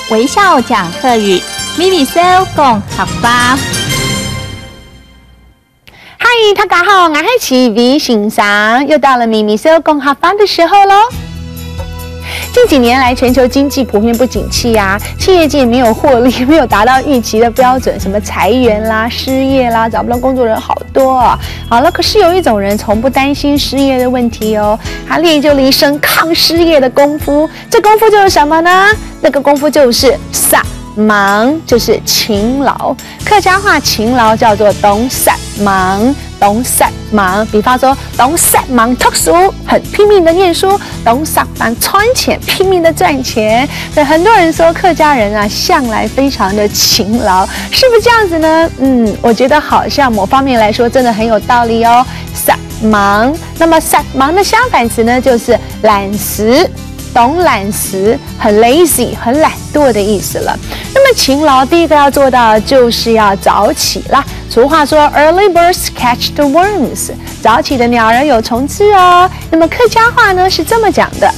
微笑讲客语 ，Vivi 讲客家。嗨，大家好，我是Vivi先生，又到了Vivi讲客家的时候喽。近几年来，全球经济普遍不景气啊，企业界没有获利，没有达到预期的标准，什么裁员啦、失业啦，找不到工作人好多啊。好了，可是有一种人从不担心失业的问题哦，他练就了一身抗失业的功夫。这功夫就是什么呢？那个功夫就是撒忙，就是勤劳。客家话勤劳叫做懂撒忙。懂撒忙，比方说懂撒忙读书，很拼命的念书；懂撒忙赚钱，拼命的赚钱。所以很多人说客家人啊，向来非常的勤劳，是不是这样子呢？我觉得好像某方面来说，真的很有道理哦。撒忙，那么撒忙的相反词呢，就是懒时。懂懒时，很 lazy， 很懒惰的意思了。那么勤劳，第一个要做到的就是要早起啦。俗话说 ，early birds catch the worms， 早起的鸟儿有虫吃哦。那么客家话呢是这么讲的：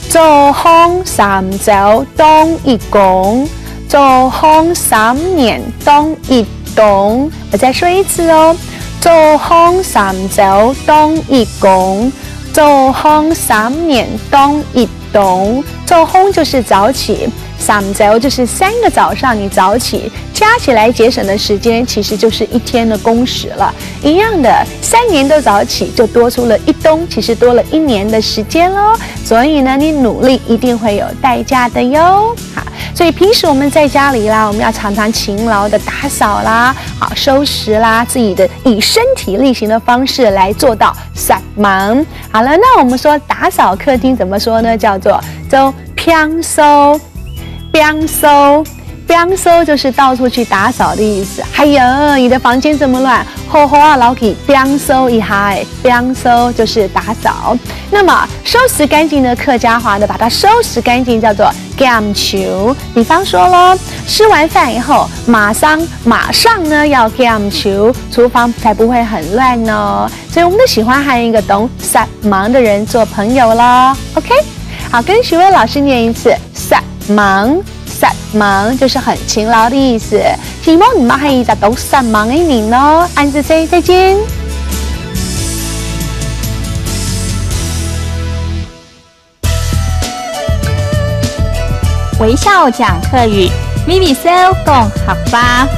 早空三早冬一公，早空3年冬一冬。我再说一次哦，早空三早冬一公，早空3年冬一冬。早空就是早起，3早就是3个早上你早起，加起来节省的时间其实就是1天的工时了。一样的，3年都早起，就多出了1冬，其实多了1年的时间咯。所以呢，你努力一定会有代价的哟。好，所以平时我们在家里啦，我们要常常勤劳的打扫啦，好收拾啦，自己的以身体力行的方式来做到撒忙。好了，那我们说打扫客厅怎么说呢？叫做平收。平收就是到处去打扫的意思。哎呀，你的房间这么乱，好好啊，老给平收一下。平收就是打扫。那么收拾干净的客家话呢，把它收拾干净叫做减球。比方说咯，吃完饭以后，马上呢要减球，厨房才不会很乱哦。所以我们都喜欢和一个懂撒忙的人做朋友咯。OK， 好，跟徐薇老师念一次撒忙。撒忙就是很勤劳的意思，希望你们可以懂撒忙的人哦。安子 say 再见。微笑讲客语，Vivi 讲客家。